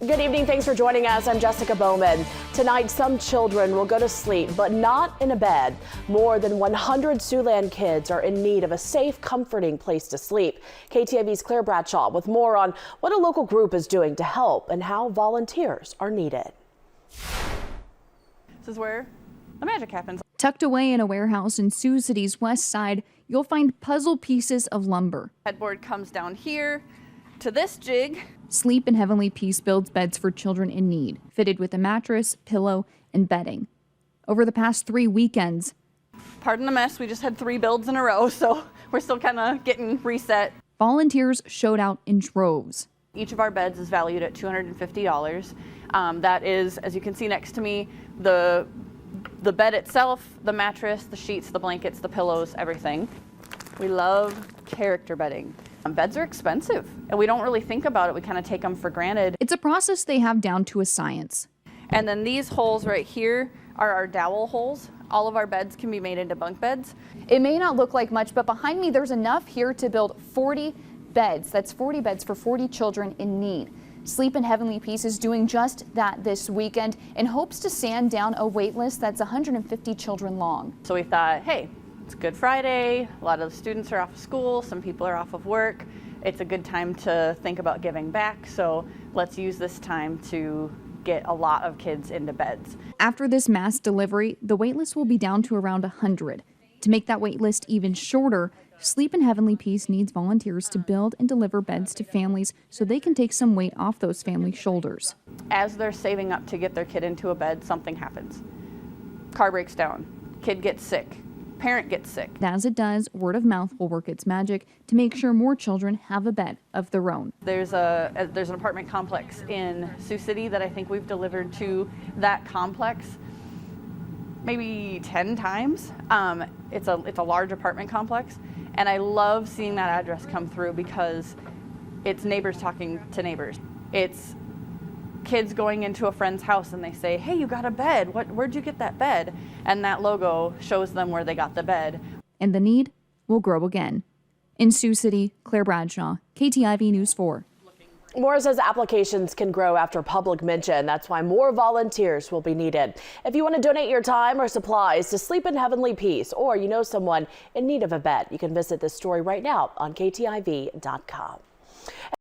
Good evening. Thanks for joining us. I'm Jessica Bowman. Tonight, some children will go to sleep, but not in a bed. More than 100 Siouxland kids are in need of a safe, comforting place to sleep. KTIV's Claire Bradshaw with more on what a local group is doing to help and how volunteers are needed. This is where the magic happens. Tucked away in a warehouse in Sioux City's west side, you'll find puzzle pieces of lumber. Headboard comes down here to this jig. Sleep in Heavenly Peace builds beds for children in need, fitted with a mattress, pillow, and bedding. Over the past 3 weekends, Pardon the mess, we just had 3 builds in a row, so we're still kind of getting reset. volunteers showed out in droves. Each of our beds is valued at $250. That is, as you can see next to me, the bed itself, the mattress, the sheets, the blankets, the pillows, everything. We love character bedding. Beds are expensive, and we don't really think about it. We kind of take them for granted. It's a process they have down to a science. And then these holes right here are our dowel holes. All of our beds can be made into bunk beds. It may not look like much, but behind me there's enough here to build 40 beds. That's 40 beds for 40 children in need. Sleep in Heavenly Peace is doing just that this weekend in hopes to sand down a wait list that's 150 children long. So we thought, hey, it's Good Friday, a lot of the students are off of school, some people are off of work. It's a good time to think about giving back, so let's use this time to get a lot of kids into beds. After this mass delivery, the wait list will be down to around 100. To make that wait list even shorter, Sleep in Heavenly Peace needs volunteers to build and deliver beds to families so they can take some weight off those families' shoulders. As they're saving up to get their kid into a bed, something happens. Car breaks down, kid gets sick, parent gets sick. As it does, word of mouth will work its magic to make sure more children have a bed of their own. There's an apartment complex in Sioux City that I think we've delivered to that complex maybe 10 times. It's a large apartment complex, and I love seeing that address come through because it's neighbors talking to neighbors. It's kids going into a friend's house and they say, hey, you got a bed. Where'd you get that bed? And that logo shows them where they got the bed. And the need will grow again. In Sioux City, Claire Bradshaw, KTIV News 4. Moore says applications can grow after public mention. That's why more volunteers will be needed. If you want to donate your time or supplies to Sleep in Heavenly Peace, or you know someone in need of a bed, you can visit this story right now on KTIV.com.